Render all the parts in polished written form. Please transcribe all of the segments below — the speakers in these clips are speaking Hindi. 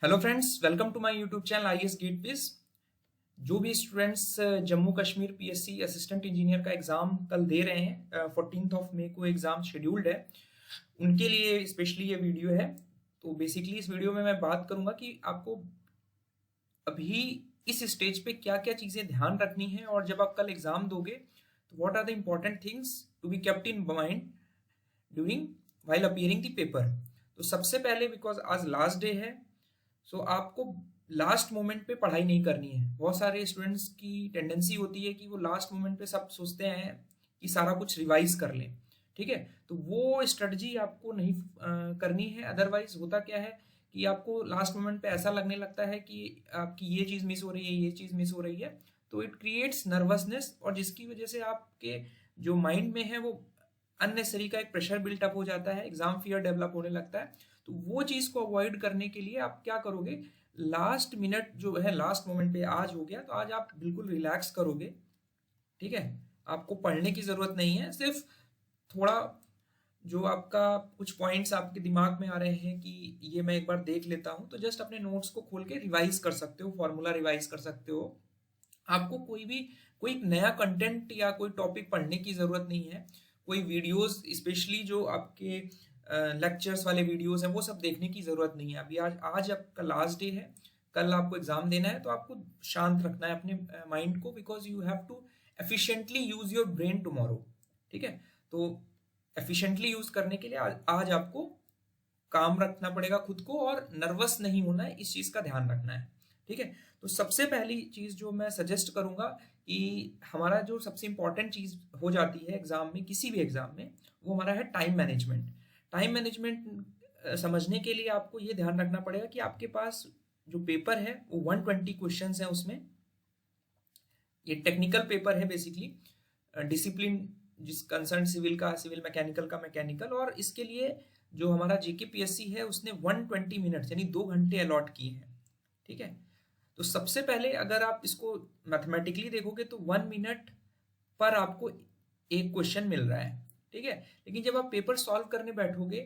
Hello friends, welcome to my YouTube channel IAS gate quiz. जो भी students Jammu Kashmir PSC assistant engineer का एग्जाम कल दे रहे हैं, 14 ऑफ मई को एग्जाम शेड्यूल्ड है, उनके लिए स्पेशली ये वीडियो है। तो बेसिकली इस वीडियो में मैं बात करूंगा कि आपको अभी इस स्टेज पे क्या क्या चीजें ध्यान रखनी है, और जब आप कल एग्जाम दोगे तो what are the important things to be kept in mind during while appearing the paper. तो सबसे पहले, बिकॉज आज लास्ट डे है, सो आपको लास्ट मोमेंट पे पढ़ाई नहीं करनी है। बहुत सारे स्टूडेंट्स की टेंडेंसी होती है कि वो लास्ट मोमेंट पे सब सोचते हैं कि सारा कुछ रिवाइज कर लें, ठीक है। तो वो स्ट्रेटजी आपको नहीं करनी है। अदरवाइज होता क्या है कि आपको लास्ट मोमेंट पे ऐसा लगने लगता है कि आपकी ये चीज़ मिस हो रही है, ये चीज़ मिस हो रही है, तो इट क्रिएट्स नर्वसनेस, और जिसकी वजह से आपके जो माइंड में है वो अननेसेसरी का एक प्रेशर बिल्टअप हो जाता है, एग्जाम फियर डेवलप होने लगता है। तो वो चीज़ को अवॉइड करने के लिए आप क्या करोगे, लास्ट मिनट जो है, लास्ट मोमेंट पे आज हो गया तो आज आप बिल्कुल रिलैक्स करोगे, ठीक है। आपको पढ़ने की जरूरत नहीं है, सिर्फ थोड़ा जो आपका कुछ पॉइंट्स आपके दिमाग में आ रहे हैं कि ये मैं एक बार देख लेता हूं, तो जस्ट अपने नोट्स को खोल के रिवाइज कर सकते हो, फॉर्मूला रिवाइज कर सकते हो। आपको कोई नया कंटेंट या कोई टॉपिक पढ़ने की जरूरत नहीं है। कोई वीडियोस, स्पेशली जो आपके लेक्चर्स वाले वीडियोस हैं, वो सब देखने की जरूरत नहीं है। अभी आज आपका लास्ट डे है, कल आपको एग्जाम देना है, तो आपको शांत रखना है अपने माइंड को, because you have to efficiently use your brain tomorrow, ठीक है। तो एफिशिएंटली यूज करने के लिए आज आपको काम रखना पड़ेगा खुद को, और नर्वस नहीं होना है, इस चीज का ध्यान रखना है, ठीक है। तो सबसे पहली चीज जो मैं सजेस्ट करूंगा कि हमारा जो सबसे इंपॉर्टेंट चीज हो जाती है एग्जाम में, किसी भी एग्जाम में, वो हमारा है टाइम मैनेजमेंट। टाइम मैनेजमेंट समझने के लिए आपको ये ध्यान रखना पड़ेगा कि आपके पास जो पेपर है वो 120 क्वेश्चन है उसमें। ये टेक्निकल पेपर है बेसिकली, डिसिप्लिन जिस कंसर्न सिविल का सिविल, मैकेनिकल का मैकेनिकल, और इसके लिए जो हमारा जेकेपीएससी है उसने 120 मिनट यानी 2 घंटे अलॉट किए हैं, ठीक है। तो सबसे पहले अगर आप इसको मैथमेटिकली देखोगे तो 1 मिनट पर आपको एक क्वेश्चन मिल रहा है, ठीक है। लेकिन जब आप पेपर सॉल्व करने बैठोगे,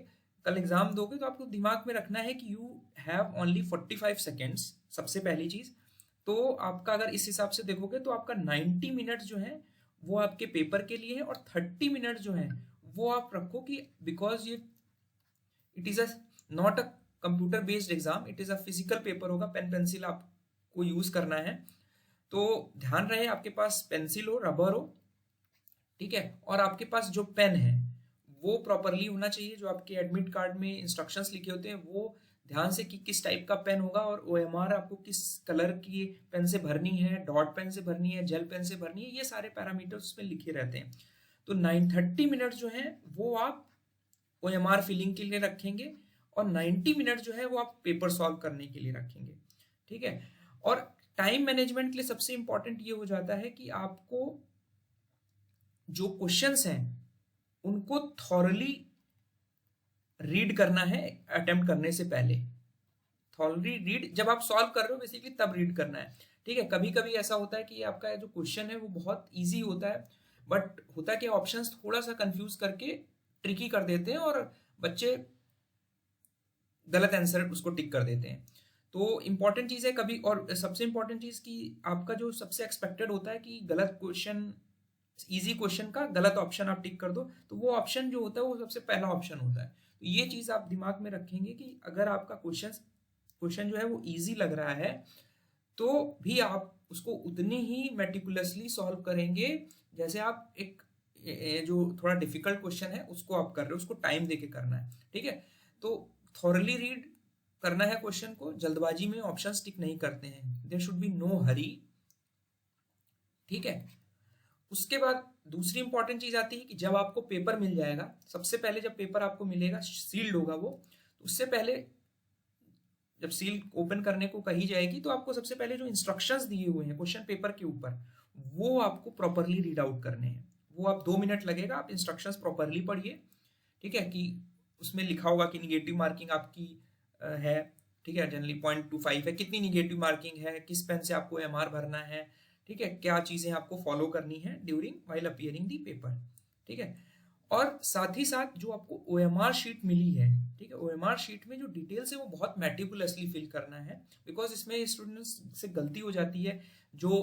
कल एग्जाम दोगे, तो आपको दिमाग में रखना है कि यू हैव ओनली 45 सेकेंड्स, सबसे पहली चीज। तो आपका अगर इस हिसाब से देखोगे तो आपका 90 मिनट जो है वो आपके पेपर के लिए है, और 30 मिनट जो है वो आप रखो कि बिकॉज ये it is a not a computer based exam, it is a physical paper होगा, पेन पेंसिल आपको यूज करना है। तो ध्यान रहे आपके पास पेंसिल हो, रबर हो, ठीक है, और आपके पास जो पेन है वो प्रॉपरली होना चाहिए। जो आपके एडमिट कार्ड में इंस्ट्रक्शंस लिखे होते हैं वो ध्यान से कि किस टाइप का पेन होगा, और ओएमआर आपको किस कलर की पेन से भरनी है, डॉट पेन से भरनी है, जेल पेन से भरनी है, ये सारे पैरामीटर्स उसमें लिखे रहते हैं। तो 930 मिनट जो है वो आप ओएमआर फिलिंग के लिए रखेंगे, और 90 मिनट जो है वो आप पेपर सॉल्व करने के लिए रखेंगे, ठीक है। और टाइम मैनेजमेंट के लिए सबसे इंपॉर्टेंट ये हो जाता है कि आपको जो क्वेश्चंस हैं उनको थॉरली रीड करना है अटेम्प्ट करने से पहले। थॉरली रीड जब आप सॉल्व कर रहे हो बेसिकली तब रीड करना है, ठीक है। कभी कभी ऐसा होता है कि आपका जो क्वेश्चन है वो बहुत इजी होता है, बट होता है कि ऑप्शंस थोड़ा सा कंफ्यूज करके ट्रिकी कर देते हैं, और बच्चे गलत आंसर उसको टिक कर देते हैं। तो इंपॉर्टेंट चीज है कभी, और सबसे इंपॉर्टेंट चीज कि आपका जो सबसे एक्सपेक्टेड होता है कि गलत क्वेश्चन, इजी क्वेश्चन का गलत ऑप्शन आप टिक कर दो, तो वो ऑप्शन जो होता है वो सबसे पहला ऑप्शन होता है। तो ये चीज आप दिमाग में रखेंगे कि अगर आपका क्वेश्चन जो है वो इजी लग रहा है तो भी आप उसको उतनी ही मेटिकुलसली सॉल्व करेंगे जैसे आप एक जो थोड़ा डिफिकल्ट क्वेश्चन है उसको आप कर रहे हो, उसको टाइम देके करना है, ठीक है। तो थॉरली रीड करना है क्वेश्चन को, जल्दबाजी में ऑप्शंस टिक नहीं करते हैं, there should be no hurry, ठीक है। उसके बाद दूसरी इंपॉर्टेंट चीज आती है कि जब आपको पेपर मिल जाएगा, सबसे पहले जब पेपर आपको मिलेगा, सील्ड होगा वो, तो उससे पहले जब सील ओपन करने को कही जाएगी तो आपको सबसे पहले जो इंस्ट्रक्शंस दिए हुए हैं क्वेश्चन पेपर के ऊपर वो आपको प्रॉपरली रीड आउट करने हैं। वो आप 2 मिनट लगेगा, आप इंस्ट्रक्शंस प्रॉपरली पढ़िए, ठीक है। कि उसमें लिखा होगा कि निगेटिव मार्किंग आपकी है, ठीक है, जनरली 0.25 है, कितनी निगेटिव मार्किंग है, किस पेन से आपको एमआर भरना है, ठीक है, क्या चीजें आपको फॉलो करनी है during while appearing the paper, ठीक है। और साथ ही साथ जो आपको ओएमआर शीट मिली है, ठीक है, ओएमआर शीट में जो डिटेल्स है वो बहुत मेटिकुलसली फिल करना है, बिकॉज इसमें स्टूडेंट्स से गलती हो जाती है। जो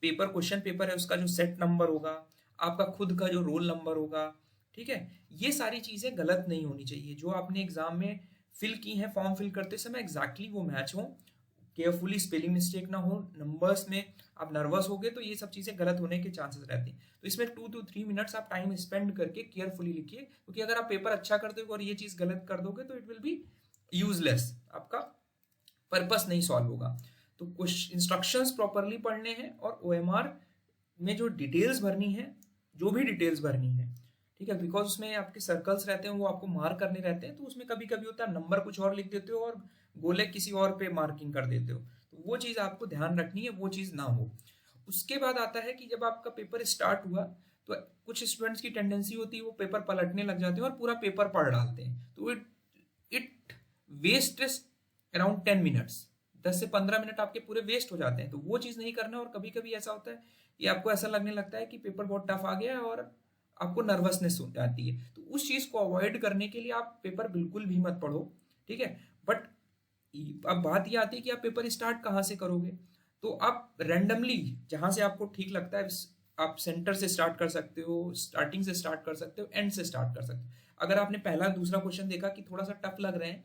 पेपर क्वेश्चन पेपर है उसका जो सेट नंबर होगा, आपका खुद का जो रोल नंबर होगा, ठीक है, ये सारी चीजें गलत नहीं होनी चाहिए। जो आपने एग्जाम में फिल की हैं फॉर्म फिल करते समय एग्जैक्टली वो मैच हो, केयरफुली स्पेलिंग मिस्टेक ना हो, नंबर्स में आप नर्वस हो गए तो ये सब चीजें गलत होने के चांसेस रहते हैं। तो इसमें 2 to 3 मिनट्स आप टाइम स्पेंड करके केयरफुली लिखिए, क्योंकि अगर आप पेपर अच्छा करते हो और ये चीज गलत कर दोगे तो इट विल बी यूजलेस, आपका पर्पस नहीं सॉल्व होगा। तो कुछ इंस्ट्रक्शंस प्रॉपरली पढ़ने हैं और ओएमआर में जो डिटेल्स भरनी है, जो भी डिटेल्स भरनी है, ठीक है, बिकॉज उसमें आपके सर्कल्स रहते हैं वो आपको मार्क करने रहते हैं, तो उसमें कभी कभी होता है नंबर कुछ और लिख देते हो और गोले किसी और पे मार्किंग कर देते हो, तो वो चीज आपको ध्यान रखनी है, वो चीज ना हो। उसके बाद आता है कि जब आपका पेपर स्टार्ट हुआ तो कुछ स्टूडेंट्स की टेंडेंसी होती है वो पेपर पलटने लग जाते हैं और पूरा पेपर पढ़ डालते हैं, तो इट वेस्ट अराउंड 10 मिनट्स, 10 से 15 मिनट आपके पूरे वेस्ट हो जाते हैं। तो वो चीज नहीं करना। और कभी कभी ऐसा होता है कि आपको ऐसा लगने लगता है कि पेपर बहुत टफ आ गया है और आपको नर्वसनेस हो जाती है, तो उस चीज को अवॉइड करने के लिए आप पेपर बिल्कुल भी मत पढ़ो, ठीक है। बट अब बात ये आती है कि आप पेपर स्टार्ट कहाँ से करोगे, तो आप रैंडमली जहां से आपको ठीक लगता है आप सेंटर से स्टार्ट कर सकते हो, स्टार्टिंग से स्टार्ट कर सकते हो, एंड से स्टार्ट कर सकते हो। अगर आपने पहला दूसरा क्वेश्चन देखा कि थोड़ा सा टफ लग रहे हैं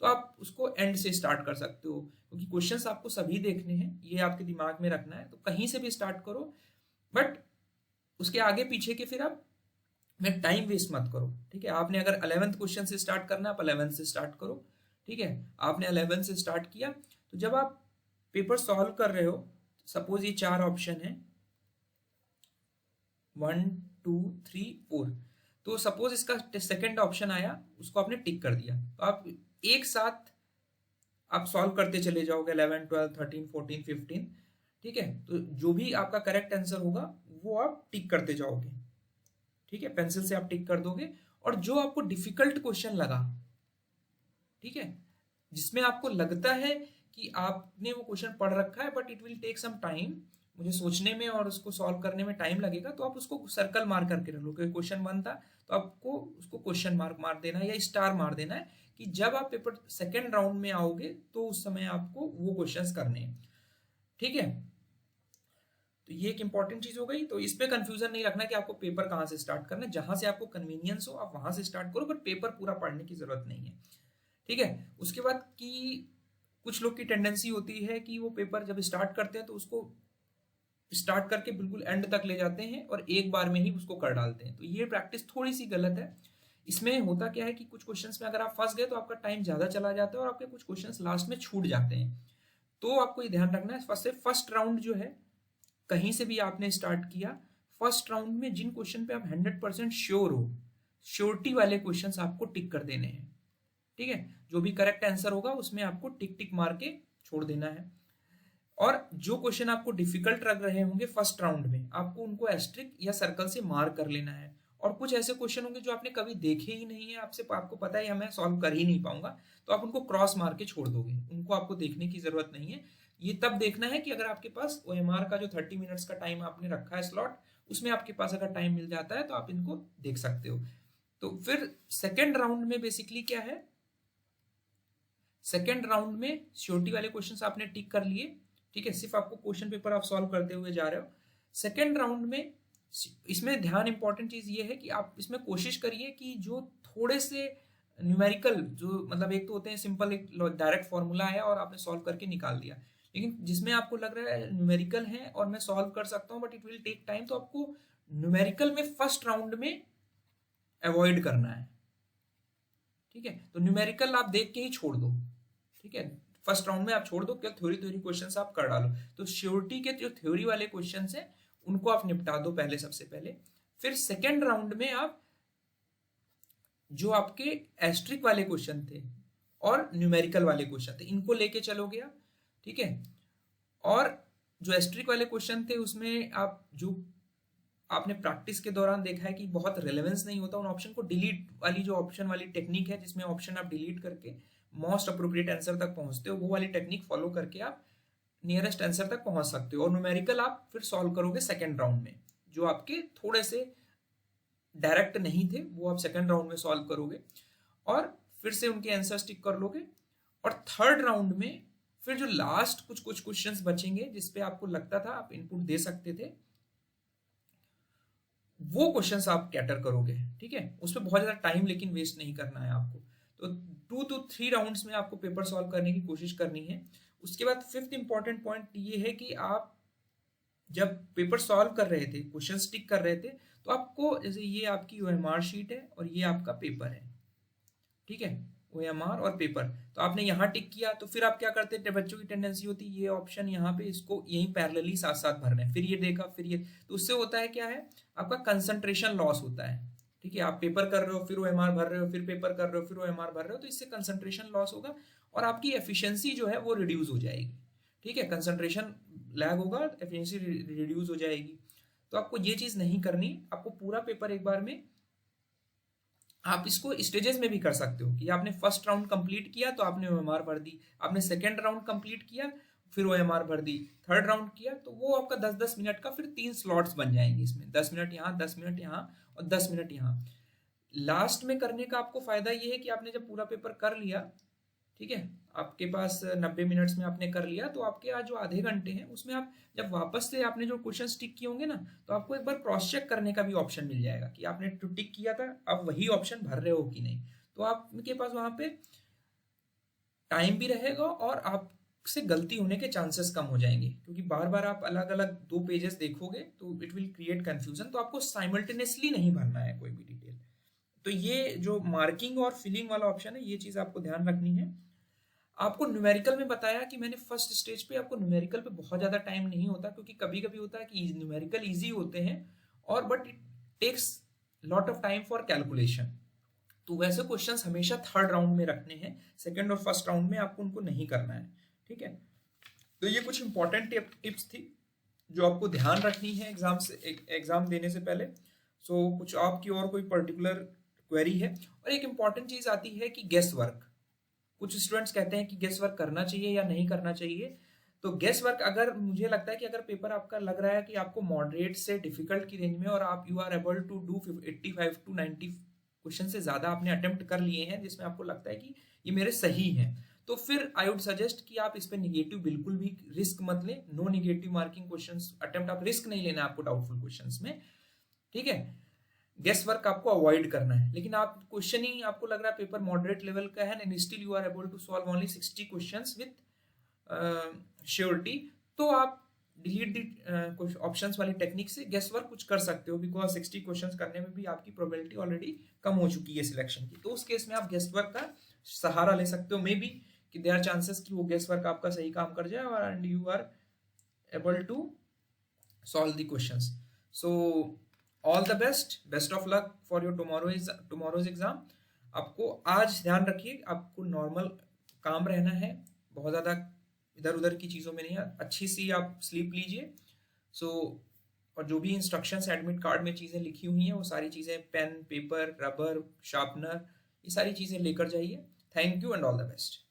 तो आप उसको एंड से स्टार्ट कर सकते हो, क्योंकि क्वेश्चंस आपको सभी देखने हैं, ये आपके दिमाग में रखना है। तो कहीं से भी स्टार्ट करो, बट उसके आगे पीछे के फिर आप में टाइम वेस्ट मत करो, ठीक है। आपने अगर 11th क्वेश्चन से स्टार्ट करना है आप 11th से स्टार्ट करो, ठीक है। आपने 11th से स्टार्ट किया तो जब आप पेपर सॉल्व कर रहे हो, सपोज ये 4 ऑप्शन है 1 2 3 4, तो सपोज इसका सेकंड ऑप्शन आया, उसको आपने टिक कर दिया, तो आप एक साथ आप सॉल्व करते चले जाओगे 11 12 13 14 15, ठीक है। तो जो भी आपका करेक्ट आंसर होगा वो आप टिक करते जाओगे, ठीक है, पेंसिल से आप टिक कर दोगे। और जो आपको डिफिकल्ट क्वेश्चन लगा, ठीक है, जिसमें आपको लगता है कि आपने वो क्वेश्चन पढ़ रखा है but it will take some time, मुझे सोचने में और उसको सॉल्व करने में टाइम लगेगा, तो आप उसको सर्कल मार करके रख लो। क्योंकि क्वेश्चन 1 था तो आपको उसको क्वेश्चन मार्क मार देना है या स्टार मार देना है कि जब आप पेपर सेकेंड राउंड में आओगे तो उस समय आपको वो क्वेश्चंस करने हैं, ठीक है। तो ये एक इंपॉर्टेंट चीज हो गई। तो इस पे कंफ्यूजन नहीं रखना कि आपको पेपर कहाँ से स्टार्ट करना है, जहां से आपको कन्वीनियंस हो आप वहां से स्टार्ट करो, बट पेपर पूरा पढ़ने की जरूरत नहीं है, ठीक है। उसके बाद कि कुछ लोग की टेंडेंसी होती है कि वो पेपर जब स्टार्ट करते हैं तो उसको स्टार्ट करके बिल्कुल एंड तक ले जाते हैं और एक बार में ही उसको कर डालते हैं, तो ये प्रैक्टिस थोड़ी सी गलत है। इसमें होता क्या है कि कुछ क्वेश्चंस में अगर आप फंस गए तो आपका टाइम ज्यादा चला जाता है और आपके कुछ क्वेश्चंस लास्ट में छूट जाते हैं। तो आपको ये ध्यान रखना है, फर्स्ट राउंड जो है कहीं से भी आपने स्टार्ट किया, फर्स्ट राउंड में जिन क्वेश्चन पे आप 100% श्योर हो, श्योरिटी वाले क्वेश्चंस आपको टिक कर देने हैं, ठीक है। जो भी करेक्ट आंसर होगा उसमें आपको टिक टिक मार के छोड़ देना है। और जो क्वेश्चन आपको डिफिकल्ट लग रहे होंगे फर्स्ट राउंड में, आपको उनको एस्ट्रिक या सर्कल से मार्क कर लेना है। और कुछ ऐसे क्वेश्चन होंगे जो आपने कभी देखे ही नहीं है, आपको पता है मैं सॉल्व कर ही नहीं पाऊंगा, तो आप उनको क्रॉस मार के छोड़ दोगे, उनको आपको देखने की जरूरत नहीं है। ये तब देखना है कि अगर आपके पास ओएमआर का जो 30 मिनट्स का टाइम आपने रखा है स्लॉट, उसमें आपके पास अगर टाइम मिल जाता है तो आप इनको देख सकते हो। तो फिर सेकेंड राउंड में बेसिकली क्या है, सेकेंड राउंड में श्योरिटी वाले क्वेश्चंस आपने टिक कर लिए, ठीक है, सिर्फ आपको क्वेश्चन पेपर आप सॉल्व करते हुए जा रहे हो। सेकेंड राउंड में इसमें ध्यान इंपॉर्टेंट चीज ये है कि आप इसमें कोशिश करिए कि जो थोड़े से न्यूमेरिकल, जो मतलब एक तो होते हैं सिंपल, एक डायरेक्ट फॉर्मूला है और आपने सॉल्व करके निकाल दिया, लेकिन जिसमें आपको लग रहा है न्यूमेरिकल है और मैं सॉल्व कर सकता हूँ but it will take time, तो आपको न्यूमेरिकल में फर्स्ट राउंड में अवॉइड करना है, ठीक है। तो न्यूमेरिकल आप देख के ही छोड़ दो, ठीक है, फर्स्ट राउंड में आप छोड़ दो, क्या थ्योरी क्वेश्चंस आप कर डालो। तो श्योरिटी के जो थ्योरी वाले क्वेश्चंस हैं उनको आप निपटा दो पहले, सबसे पहले। फिर सेकेंड राउंड में आप जो आपके एस्ट्रिक वाले क्वेश्चन थे और न्यूमेरिकल वाले क्वेश्चन थे इनको लेके चलोगे आप, ठीक है। और जो एस्ट्रिक वाले क्वेश्चन थे उसमें आप जो आपने प्रैक्टिस के दौरान देखा है कि बहुत रिलेवेंस नहीं होता, उन ऑप्शन को डिलीट वाली, जो ऑप्शन वाली टेक्निक है जिसमें ऑप्शन आप डिलीट करके मोस्ट अप्रोप्रिएट आंसर तक पहुंचते हो, वो वाली टेक्निक फॉलो करके आप नियरेस्ट आंसर तक पहुंच सकते हो। और न्यूमेरिकल आप फिर सॉल्व करोगे सेकेंड राउंड में, जो आपके थोड़े से डायरेक्ट नहीं थे वो आप सेकंड राउंड में सॉल्व करोगे और फिर से उनके आंसर टिक कर लोगे। और थर्ड राउंड में फिर जो लास्ट कुछ क्वेश्चंस बचेंगे जिसपे आपको लगता था आप इनपुट दे सकते थे, वो क्वेश्चंस आप कैटर करोगे, ठीक है। उसमें बहुत ज्यादा टाइम लेकिन वेस्ट नहीं करना है आपको। तो 2 to 3 राउंड्स में आपको पेपर सॉल्व करने की कोशिश करनी है। उसके बाद फिफ्थ इंपॉर्टेंट पॉइंट ये है कि आप जब पेपर सॉल्व कर रहे थे, क्वेश्चन टिक कर रहे थे, तो आपको जैसे ये आपकी OMR शीट है और ये आपका पेपर है, ठीक है, OMR और पेपर, तो आपने यहाँ टिक किया तो फिर आप क्या करते थे, बच्चों की टेंडेंसी होती है ये ऑप्शन यहाँ पे इसको यहीं पैरेलली साथ साथ भरना है, फिर ये देखा फिर ये, तो उससे होता है क्या है, आपका कंसंट्रेशन लॉस होता है, ठीक है। आप पेपर कर रहे हो फिर OMR भर रहे हो, फिर पेपर कर रहे हो फिर OMR भर रहे हो, तो इससे कंसंट्रेशन लॉस होगा और आपकी एफिशिएंसी जो है वो रिड्यूस हो जाएगी, ठीक है। कंसंट्रेशन लैग होगा, एफिशिएंसी रिड्यूस हो जाएगी। तो आपको ये चीज नहीं करनी, आपको पूरा पेपर एक बार में, आप इसको स्टेजेस में भी कर सकते हो कि आपने फर्स्ट राउंड कंप्लीट किया तो आपने OMR भर दी, आपने सेकंड राउंड कंप्लीट किया फिर OMR भर दी, थर्ड राउंड किया तो वो आपका 10-10 मिनट का फिर 3 स्लॉट्स बन जाएंगे इसमें, 10 मिनट यहाँ, 10 मिनट यहाँ और 10 मिनट यहाँ। लास्ट में करने का आपको फायदा ये है कि आपने जब पूरा पेपर कर लिया, ठीक है, आपके पास 90 मिनट्स में आपने कर लिया, तो आपके आज जो आधे घंटे हैं उसमें आप जब वापस से आपने जो क्वेश्चन टिक किए होंगे ना, तो आपको एक बार क्रॉस चेक करने का भी ऑप्शन मिल जाएगा कि आपने जो टिक किया था आप वही ऑप्शन भर रहे हो कि नहीं। तो आपके पास वहां पे टाइम भी रहेगा और आपसे गलती होने के चांसेस कम हो जाएंगे, क्योंकि बार बार आप अलग अलग 2 पेजेस देखोगे तो इट विल क्रिएट कंफ्यूजन। तो आपको साइमल्टेनियसली नहीं भरना है कोई भी डिटेल। तो ये जो मार्किंग और फिलिंग वाला ऑप्शन है, ये चीज आपको ध्यान रखनी है। आपको न्यूमेरिकल में बताया कि मैंने फर्स्ट स्टेज पे आपको न्यूमेरिकल पे बहुत ज्यादा टाइम नहीं होता, क्योंकि कभी कभी होता है कि न्यूमेरिकल इजी होते हैं और but it takes lot of time for calculation. तो वैसे क्वेश्चंस हमेशा थर्ड राउंड में रखने हैं, सेकंड और फर्स्ट राउंड में आपको उनको नहीं करना है, ठीक है। तो ये कुछ इंपॉर्टेंट टिप्स थी जो आपको ध्यान रखनी है एग्जाम देने से पहले। सो कुछ आपकी और कोई पर्टिकुलर क्वेरी है? और एक इंपॉर्टेंट चीज आती है कि गेस वर्क। कुछ स्टूडेंट्स कहते हैं कि गेस वर्क करना चाहिए या नहीं करना चाहिए। तो गेस वर्क, अगर मुझे लगता है कि अगर पेपर आपका लग रहा है कि आपको मॉडरेट से डिफिकल्ट की रेंज में और आप you are able to do 85 to 90 question से ज्यादा आपने अटेम्प्ट कर लिए हैं जिसमें आपको लगता है कि ये मेरे सही हैं, तो फिर आई वुड सजेस्ट कि आप इस पे निगेटिव बिल्कुल भी रिस्क मत लें। No negative marking questions attempt, आप रिस्क नहीं लेना आपको डाउटफुल क्वेश्चंस में, ठीक है। गेस वर्क आपको अवॉइड करना है। लेकिन आप क्वेश्चन ही आपको लग रहा है पेपर मॉडरेट लेवल का है and still you are able to solve only 60 questions with surety, तो आप डिलीट दी ऑप्शंस वाली टेक्निक से गेस वर्क कुछ कर सकते हो, बिकॉज 60 क्वेश्चंस करने में भी आपकी प्रोबेबिलिटी ऑलरेडी कम हो चुकी है सिलेक्शन की। तो उस केस में आप गेस वर्क का सहारा ले सकते हो, मे बी कि देयर आर चांसेस कि वो गेस वर्क आपका सही काम कर जाए और and you are able to solve the questions. So all the best of luck for your tomorrow's exam. आपको आज ध्यान रखिए, आपको नॉर्मल काम रहना है, बहुत ज्यादा इधर उधर की चीजों में नहीं है, अच्छी सी आप स्लीप लीजिए। सो और जो भी इंस्ट्रक्शंस एडमिट कार्ड में चीजें लिखी हुई हैं वो सारी चीजें, पेन, पेपर, रबर, शार्पनर, ये सारी चीजें लेकर जाइए। Thank you and all the best.